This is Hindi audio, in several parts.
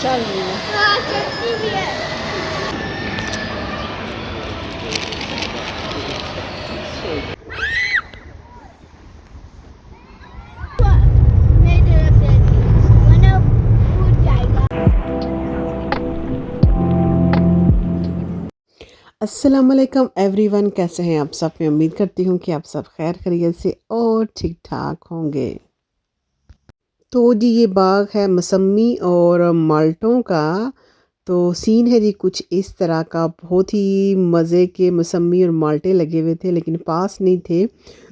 चल रही है। हाँ, चटनी भी है। मैं तरफ रहती हूँ, वरना फूट जाएगा। अस्सलाम वालेकुम एवरीवन, कैसे हैं आप सब। मैं उम्मीद करती हूँ कि आप सब खैर खैरियत से और ठीक ठाक होंगे। तो जी ये बाग है मौसमी और माल्टों का। तो सीन है जी कुछ इस तरह का, बहुत ही मज़े के मौसमी और माल्टे लगे हुए थे लेकिन पास नहीं थे,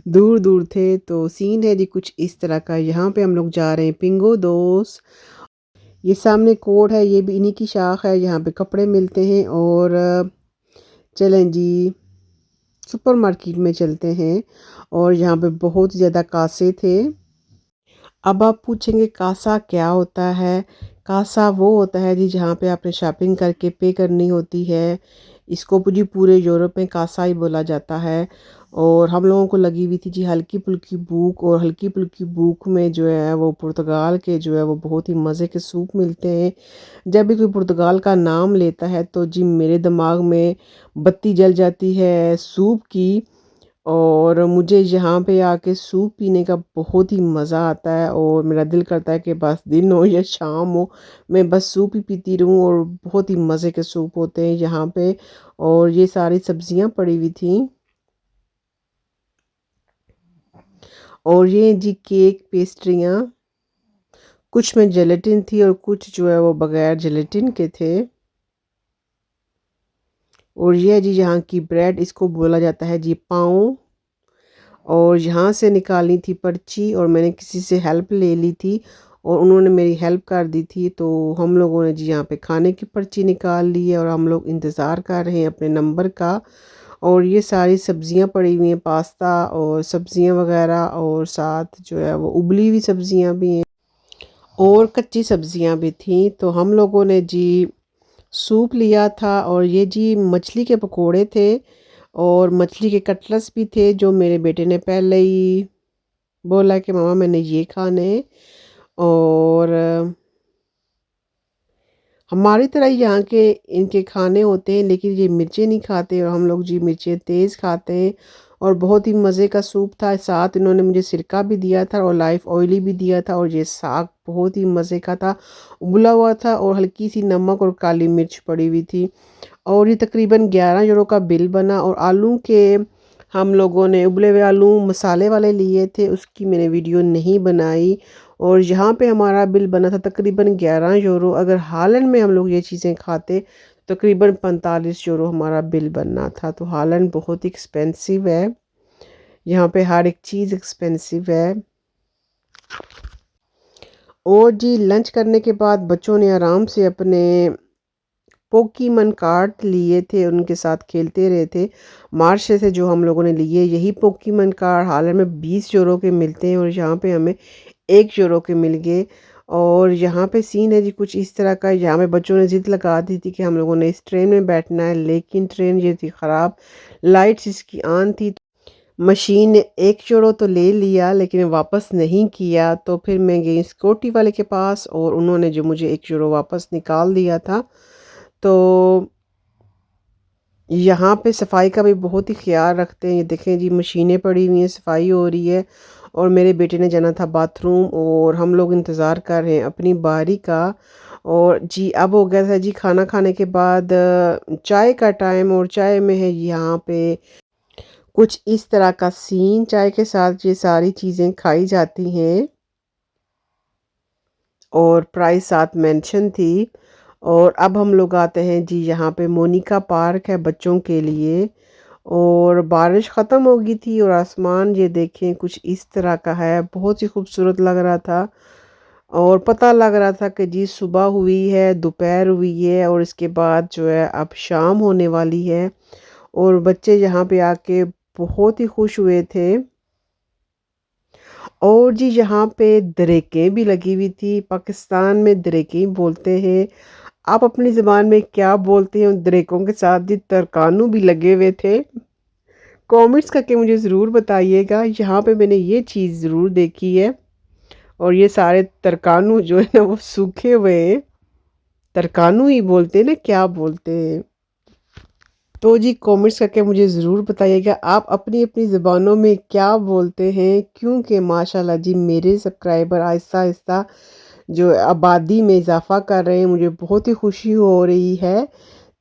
दूर दूर थे। तो सीन है जी कुछ इस तरह का। यहाँ पे हम लोग जा रहे हैं पिंगो दोस्त। ये सामने कोड है, ये भी इन्हीं की शाख है, यहाँ पे कपड़े मिलते हैं। और चलें जी सुपरमार्केट में चलते हैं। और यहाँ पे बहुत ज़्यादा कासे थे। अब आप पूछेंगे कासा क्या होता है। कासा वो होता है जी जहाँ पे आपने शॉपिंग करके पे करनी होती है। इसको जी पूरे यूरोप में कासा ही बोला जाता है। और हम लोगों को लगी हुई थी जी हल्की फुल्की भूख, और हल्की फुल्की भूख में जो है वो पुर्तगाल के जो है वो बहुत ही मज़े के सूप मिलते हैं। जब भी कोई पुर्तगाल का नाम लेता है तो जी मेरे दिमाग में बत्ती जल जाती है सूप की। और मुझे यहाँ पे आके सूप पीने का बहुत ही मज़ा आता है, और मेरा दिल करता है कि बस दिन हो या शाम हो मैं बस सूप ही पीती रहूँ। और बहुत ही मज़े के सूप होते हैं यहाँ पे। और ये सारी सब्जियाँ पड़ी हुई थी। और ये जी केक पेस्ट्रियाँ, कुछ में जेलेटिन थी और कुछ जो है वो बगैर जेलेटिन के थे। और ये है जी यहाँ की ब्रेड, इसको बोला जाता है जी पाँव। और यहाँ से निकालनी थी पर्ची, और मैंने किसी से हेल्प ले ली थी और उन्होंने मेरी हेल्प कर दी थी। तो हम लोगों ने जी यहाँ पे खाने की पर्ची निकाल ली है और हम लोग इंतज़ार कर रहे हैं अपने नंबर का। और ये सारी सब्जियां पड़ी हुई हैं, पास्ता और सब्जियां वगैरह, और साथ जो है वो उबली हुई सब्जियां भी हैं और कच्ची सब्जियां भी थी। तो हम लोगों ने जी सूप लिया था। और ये जी मछली के पकोड़े थे और मछली के कटलेट्स भी थे, जो मेरे बेटे ने पहले ही बोला कि मामा मैंने ये खाने हैं। और हमारी तरह ही यहाँ के इनके खाने होते हैं, लेकिन ये मिर्चें नहीं खाते और हम लोग जी मिर्चें तेज़ खाते हैं। और बहुत ही मज़े का सूप था, साथ इन्होंने मुझे सिरका भी दिया था और लाइफ ऑयली भी दिया था। और ये साग बहुत ही मज़े का था, उबला हुआ था और हल्की सी नमक और काली मिर्च पड़ी हुई थी। और ये तकरीबन 11 यूरो का बिल बना। और आलू के हम लोगों ने उबले हुए आलू मसाले वाले लिए थे, उसकी मैंने वीडियो नहीं बनाई। और यहाँ पे हमारा बिल बना था तकरीबन 11 यूरो। अगर हालैंड में हम लोग ये चीज़ें खाते तकरीबन 45 यूरो हमारा बिल बनना था। तो हालैंड बहुत ही एक्सपेंसिव है, यहाँ पे हर एक चीज़ एक्सपेंसिव है। और जी लंच करने के बाद बच्चों ने आराम से अपने पोकीमन कार्ड लिए थे, उनके साथ खेलते रहे थे। मार्च से जो हम लोगों ने लिए, यही पोकीमन कार्ड हालैंड में 20 यूरो के मिलते हैं और यहाँ पे हमें 1 यूरो के मिल गए। और यहाँ पे सीन है जी कुछ इस तरह का। यहाँ पे बच्चों ने ज़िद लगा दी थी कि हम लोगों ने इस ट्रेन में बैठना है, लेकिन ट्रेन ये थी ख़राब, लाइट्स इसकी ऑन थी। मशीन ने 1 यूरो तो ले लिया लेकिन वापस नहीं किया। तो फिर मैं गई सिक्योरिटी वाले के पास और उन्होंने जो मुझे 1 यूरो वापस निकाल दिया था। तो यहाँ पे सफाई का भी बहुत ही ख्याल रखते हैं। ये देखें जी मशीनें पड़ी हुई हैं, सफाई हो रही है। और मेरे बेटे ने जाना था बाथरूम और हम लोग इंतज़ार कर रहे हैं अपनी बारी का। और जी अब हो गया था जी खाना खाने के बाद चाय का टाइम, और चाय में है यहाँ पे कुछ इस तरह का सीन। चाय के साथ ये सारी चीज़ें खाई जाती हैं और प्राइस साथ मेंशन थी। और अब हम लोग आते हैं जी यहाँ पे मोनिका पार्क है बच्चों के लिए। और बारिश ख़त्म हो गई थी और आसमान ये देखें कुछ इस तरह का है, बहुत ही खूबसूरत लग रहा था। और पता लग रहा था कि जी सुबह हुई है, दोपहर हुई है और इसके बाद जो है अब शाम होने वाली है। और बच्चे यहाँ पे आके बहुत ही खुश हुए थे। और जी यहाँ पे दरेकें भी लगी हुई थी, पाकिस्तान में दरेकें बोलते हैं। आप अपनी ज़बान में क्या बोलते हैं उन दरेकों के साथ? जी तरकानू भी लगे हुए थे। कमेंट्स करके मुझे ज़रूर बताइएगा। यहाँ पे मैंने ये चीज़ ज़रूर देखी है। और ये सारे तरकानू जो है ना वो सूखे हुए हैं। तरकानू ही बोलते हैं ना, क्या बोलते हैं। तो जी कमेंट्स करके मुझे ज़रूर बताइएगा आप अपनी अपनी ज़ुबानों में क्या बोलते हैं, क्योंकि माशाल्लाह जी मेरे सब्सक्राइबर आहिस्ता आहिस्ता जो आबादी में इजाफ़ा कर रहे हैं, मुझे बहुत ही खुशी हो रही है।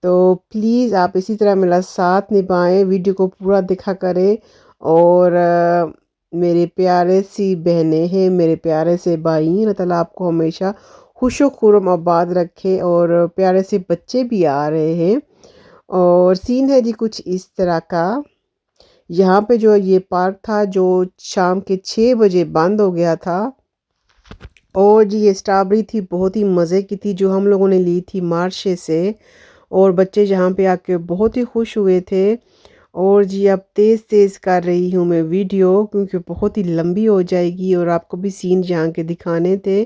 तो प्लीज़ आप इसी तरह मेरा साथ निभाएं, वीडियो को पूरा देखा करें। और मेरे प्यारे सी बहनें हैं, मेरे प्यारे से भाई हैं, अल्लाह ताला आपको हमेशा खुशो खुरम आबाद रखे। और प्यारे से बच्चे भी आ रहे हैं। और सीन है जी कुछ इस तरह का, यहाँ पे जो ये पार्क था जो शाम के 6 बजे बंद हो गया था। और जी ये स्ट्रॉबेरी थी, बहुत ही मज़े की थी, जो हम लोगों ने ली थी मार्शे से। और बच्चे यहाँ पे आके बहुत ही खुश हुए थे। और जी अब तेज़ तेज़ कर रही हूँ मैं वीडियो, क्योंकि बहुत ही लंबी हो जाएगी और आपको भी सीन यहाँ के दिखाने थे।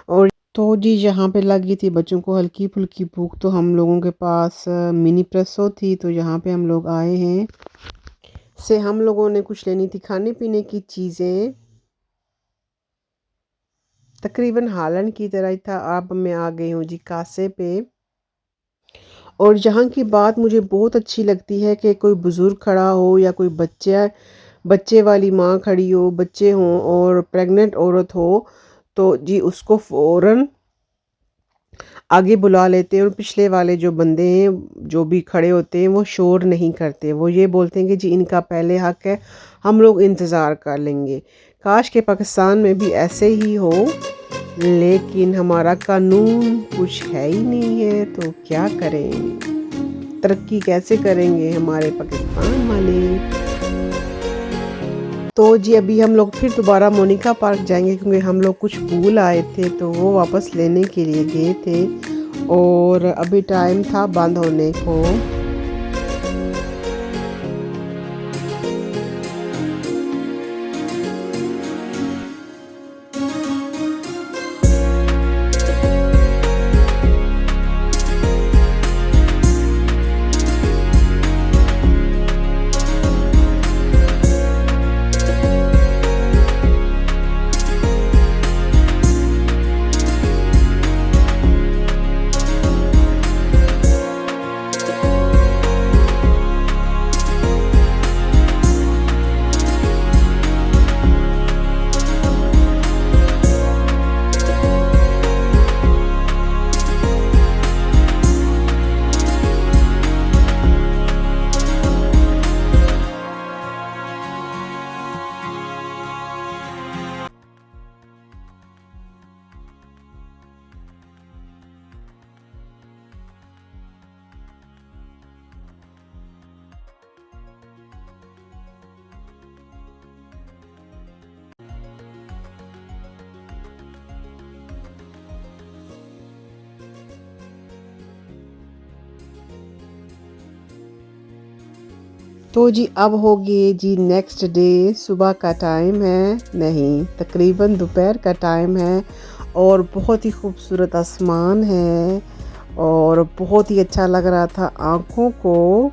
और तो जी यहाँ पे लगी थी बच्चों को हल्की फुल्की भूख, तो हम लोगों के पास मिनी प्रेसो थी, तो यहाँ पे हम लोग आए हैं। से हम लोगों ने कुछ लेनी थी खाने पीने की चीज़ें, तकरीबन हालन की तरह ही था। अब मैं आ गई हूँ जी कासे पे। और यहाँ की बात मुझे बहुत अच्छी लगती है कि कोई बुज़ुर्ग खड़ा हो या कोई बच्चे वाली माँ खड़ी हो, बच्चे हों और प्रेग्नेंट औरत हो, तो जी उसको फ़ौरन आगे बुला लेते हैं। और पिछले वाले जो बंदे हैं जो भी खड़े होते हैं वो शोर नहीं करते, वो ये बोलते हैं कि जी इनका पहले हक है, हम लोग इंतज़ार कर लेंगे। काश के पाकिस्तान में भी ऐसे ही हो, लेकिन हमारा कानून कुछ है ही नहीं है, तो क्या करें, तरक्की कैसे करेंगे हमारे पाकिस्तान वाले। तो जी अभी हम लोग फिर दोबारा मोनिका पार्क जाएंगे, क्योंकि हम लोग कुछ फूल आए थे तो वो वापस लेने के लिए गए थे। और अभी टाइम था बंद होने को। तो जी अब हो गए जी नेक्स्ट डे, सुबह का टाइम है, नहीं तकरीबन दोपहर का टाइम है। और बहुत ही खूबसूरत आसमान है और बहुत ही अच्छा लग रहा था आँखों को।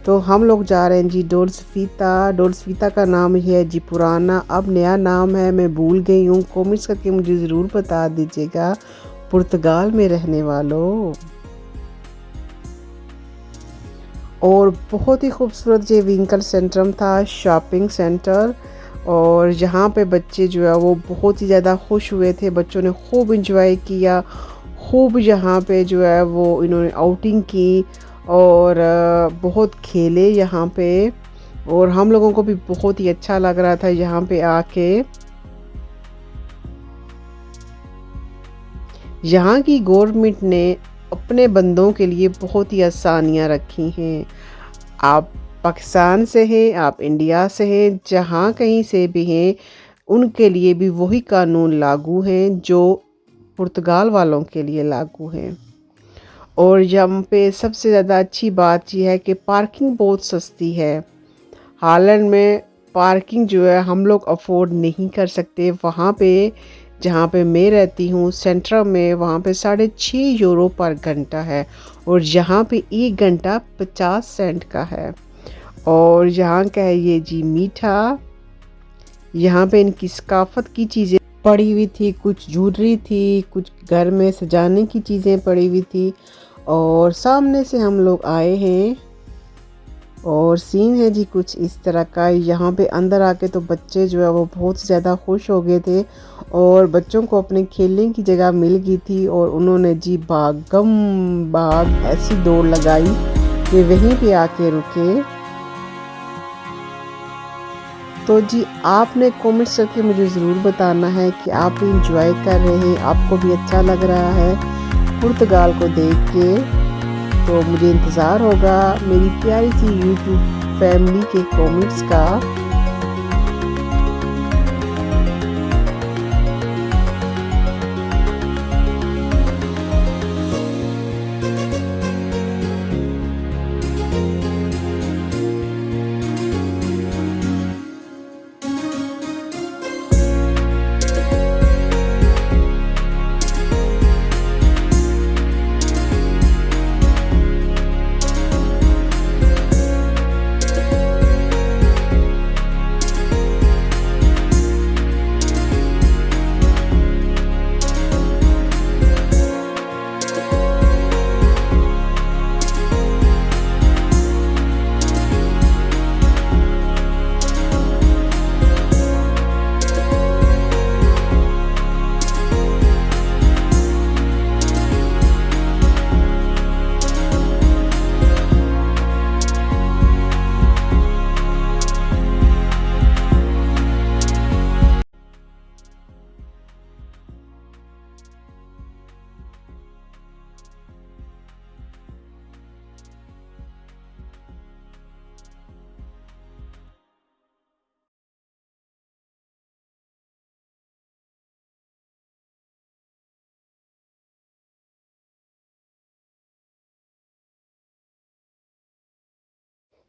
तो हम लोग जा रहे हैं जी डोलसफीता। डोलसफीता का नाम ही है जी पुराना, अब नया नाम है, मैं भूल गई हूँ। कमेंट्स करके मुझे ज़रूर बता दीजिएगा पुर्तगाल में रहने वालों। और बहुत ही खूबसूरत ये व्हीकल सेंटर था, शॉपिंग सेंटर। और यहाँ पे बच्चे जो है वो बहुत ही ज़्यादा खुश हुए थे, बच्चों ने खूब इंजॉय किया, खूब यहाँ पे जो है वो इन्होंने आउटिंग की और बहुत खेले यहाँ पे। और हम लोगों को भी बहुत ही अच्छा लग रहा था यहाँ पे आके। यहाँ की गवर्नमेंट ने अपने बंदों के लिए बहुत ही आसानियाँ रखी हैं। आप पाकिस्तान से हैं, आप इंडिया से हैं, जहाँ कहीं से भी हैं, उनके लिए भी वही कानून लागू हैं जो पुर्तगाल वालों के लिए लागू हैं। और यहाँ पे सबसे ज़्यादा अच्छी बात यह है कि पार्किंग बहुत सस्ती है। हालैंड में पार्किंग जो है हम लोग अफोर्ड नहीं कर सकते। वहाँ पे जहाँ पे मैं रहती हूँ सेंटर में, वहाँ पे 6.5 यूरो पर घंटा है और यहाँ पे 1 घंटा 50 सेंट का है। और यहाँ का है ये जी मीठा, यहाँ पे इनकी सकाफत की चीज़ें पड़ी हुई थी, कुछ ज्वेलरी थी, कुछ घर में सजाने की चीज़ें पड़ी हुई थी। और सामने से हम लोग आए हैं और सीन है जी कुछ इस तरह का। यहाँ पे अंदर आके तो बच्चे जो है वो बहुत ज़्यादा खुश हो गए थे और बच्चों को अपने खेलने की जगह मिल गई थी और उन्होंने जी भागम भाग ऐसी दौड़ लगाई कि वहीं पे आके रुके। तो जी आपने कमेंट्स करके मुझे ज़रूर बताना है कि आप भी इंजॉय कर रहे हैं, आपको भी अच्छा लग रहा है पुर्तगाल को देख के। तो मुझे इंतज़ार होगा मेरी प्यारी सी यूट्यूब फैमिली के कमेंट्स का।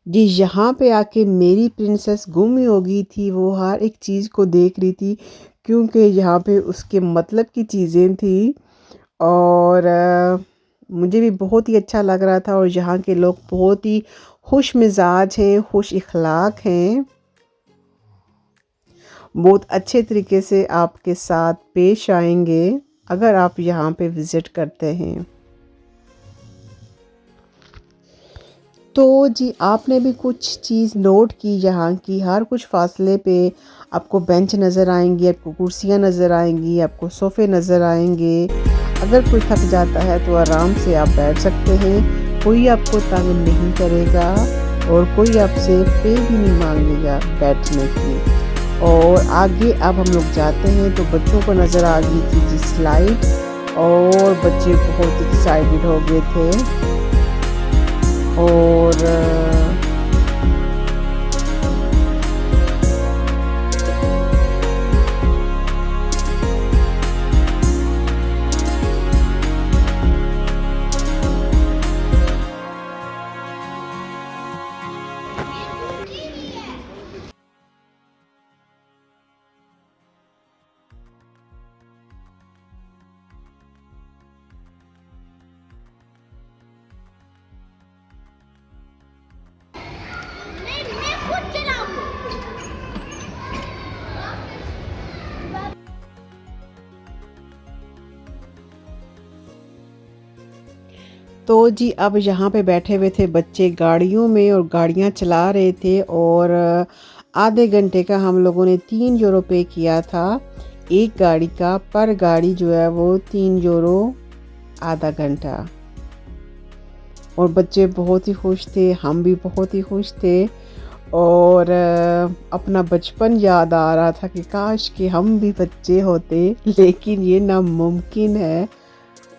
जी यहाँ पे आके मेरी प्रिंसेस गुम ही हो गई थी, वो हर एक चीज़ को देख रही थी क्योंकि यहाँ पे उसके मतलब की चीज़ें थी। और मुझे भी बहुत ही अच्छा लग रहा था और यहाँ के लोग बहुत ही खुश मिजाज हैं, खुश इखलाक हैं, बहुत अच्छे तरीके से आपके साथ पेश आएंगे अगर आप यहाँ पे विज़िट करते हैं। तो जी आपने भी कुछ चीज़ नोट की यहाँ की, हर कुछ फासले पे आपको बेंच नज़र आएंगी, आपको कुर्सियाँ नज़र आएंगी, आपको सोफ़े नज़र आएंगे। अगर कोई थक जाता है तो आराम से आप बैठ सकते हैं, कोई आपको तंग नहीं करेगा और कोई आपसे पे भी नहीं मांगेगा बैठने की। और आगे अब हम लोग जाते हैं तो बच्चों को नज़र आ गई थी जी स्लाइड और बच्चे बहुत एक्साइटेड हो गए थे। और मैं खुद चलाऊंगा। तो जी अब यहाँ पे बैठे हुए थे बच्चे गाड़ियों में और गाड़ियाँ चला रहे थे और आधे घंटे का हम लोगों ने 3 यूरो पे किया था एक गाड़ी का। पर गाड़ी जो है वो 3 यूरो आधा घंटा। और बच्चे बहुत ही खुश थे, हम भी बहुत ही खुश थे और अपना बचपन याद आ रहा था कि काश कि हम भी बच्चे होते, लेकिन ये नामुमकिन है।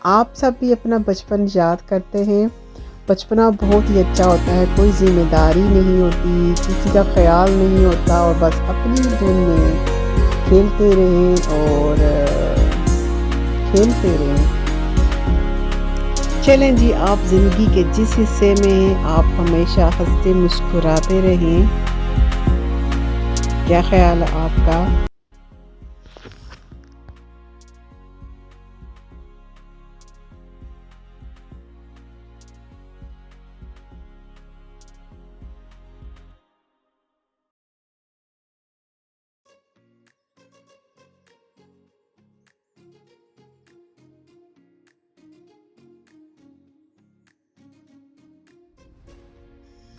आप सब भी अपना बचपन याद करते हैं। बचपना बहुत ही अच्छा होता है, कोई ज़िम्मेदारी नहीं होती, किसी का ख्याल नहीं होता और बस अपनी धुन में खेलते रहें और खेलते रहें। चलें जी, आप ज़िंदगी के जिस हिस्से में हैं आप हमेशा हंसते मुस्कुराते रहें। क्या ख्याल है आपका?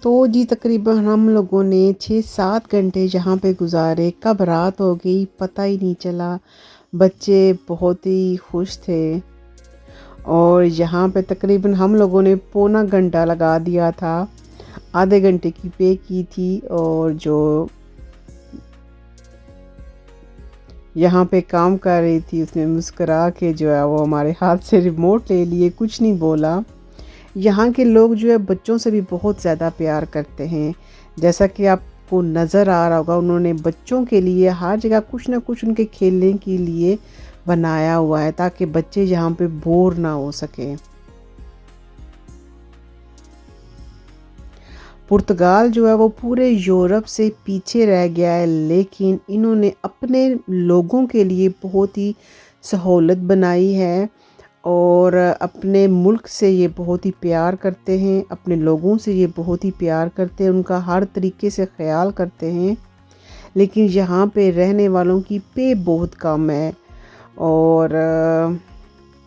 तो जी तकरीबन हम लोगों ने 6-7 घंटे यहाँ पे गुजारे, कब रात हो गई पता ही नहीं चला। बच्चे बहुत ही खुश थे और यहाँ पे तकरीबन हम लोगों ने पौना घंटा लगा दिया था, आधे घंटे की पे की थी। और जो यहाँ पे काम कर रही थी उसने मुस्करा के जो है वो हमारे हाथ से रिमोट ले लिए, कुछ नहीं बोला। यहाँ के लोग जो है बच्चों से भी बहुत ज़्यादा प्यार करते हैं, जैसा कि आपको नज़र आ रहा होगा उन्होंने बच्चों के लिए हर जगह कुछ ना कुछ उनके खेलने के लिए बनाया हुआ है ताकि बच्चे यहाँ पे बोर ना हो सके। पुर्तगाल जो है वो पूरे यूरोप से पीछे रह गया है, लेकिन इन्होंने अपने लोगों के लिए बहुत ही सहूलत बनाई है और अपने मुल्क से ये बहुत ही प्यार करते हैं, अपने लोगों से ये बहुत ही प्यार करते हैं, उनका हर तरीके से ख्याल करते हैं। लेकिन यहाँ पे रहने वालों की पे बहुत कम है और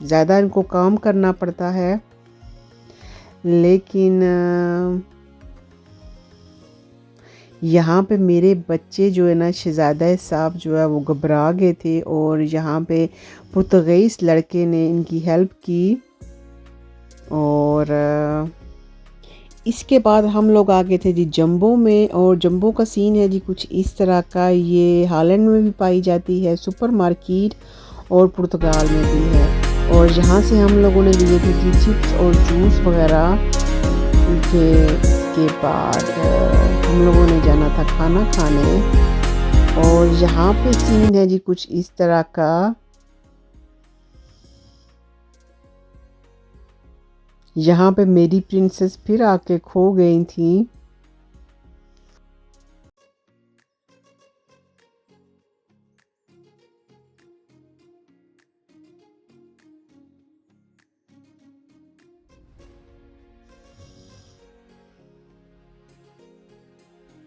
ज़्यादा इनको काम करना पड़ता है। लेकिन यहाँ पे मेरे बच्चे जो है ना, शहज़ादा साहब जो है वो घबरा गए थे और यहाँ पे पुर्तगीज़ लड़के ने इनकी हेल्प की। और इसके बाद हम लोग आ गए थे जी जंबो में, और जंबो का सीन है जी कुछ इस तरह का। ये हॉलैंड में भी पाई जाती है सुपर मार्केट और पुर्तगाल में भी है। और यहाँ से हम लोगों ने लिए थे जी चिप्स और जूस वगैरह। के बाद हम लोगों ने जाना था खाना खाने और यहाँ पे सीन है जी कुछ इस तरह का। यहाँ पे मेरी प्रिंसेस फिर आके खो गई थी।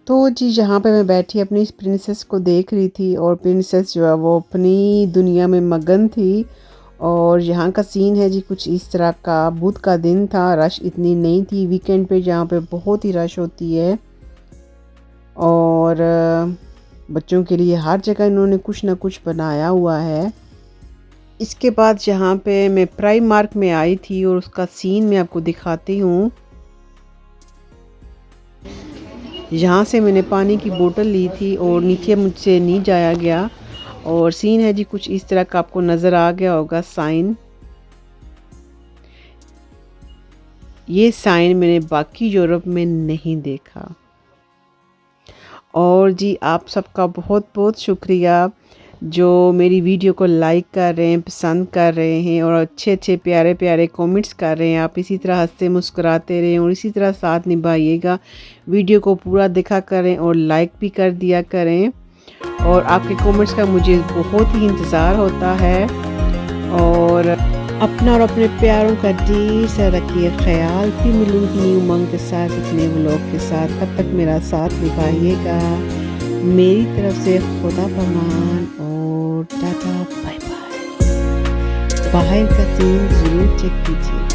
तो जी यहाँ पे मैं बैठी अपनी प्रिंसेस को देख रही थी और प्रिंसेस जो है वो अपनी दुनिया में मगन थी। और यहाँ का सीन है जी कुछ इस तरह का। बुध का दिन था, रश इतनी नहीं थी वीकेंड पे, जहाँ पे बहुत ही रश होती है। और बच्चों के लिए हर जगह इन्होंने कुछ ना कुछ बनाया हुआ है। इसके बाद यहाँ पे मैं प्राइमार्क में आई थी और उसका सीन मैं आपको दिखाती हूँ। यहाँ से मैंने पानी की बोतल ली थी और नीचे मुझसे नहीं जाया गया। और सीन है जी कुछ इस तरह का, आपको नज़र आ गया होगा साइन। ये साइन मैंने बाकी यूरोप में नहीं देखा। और जी आप सबका बहुत बहुत शुक्रिया जो मेरी वीडियो को लाइक कर रहे हैं, पसंद कर रहे हैं और अच्छे अच्छे प्यारे प्यारे कमेंट्स कर रहे हैं। आप इसी तरह हंसते मुस्कुराते रहें और इसी तरह साथ निभाइएगा। वीडियो को पूरा देखा करें और लाइक भी कर दिया करें। और आपके कमेंट्स का मुझे बहुत ही इंतज़ार होता है। और अपना और अपने प्यारों का ढेर सारा रखिए ख्याल। फिर मिलूंगी न्यू उमंग के साथ, एक नए व्लॉग के साथ। तब तक मेरा साथ निभाइएगा। मेरी तरफ से खुदा पमान और टाटा बाय बाय। बाहर का सीन ज़रूर चेक कीजिए।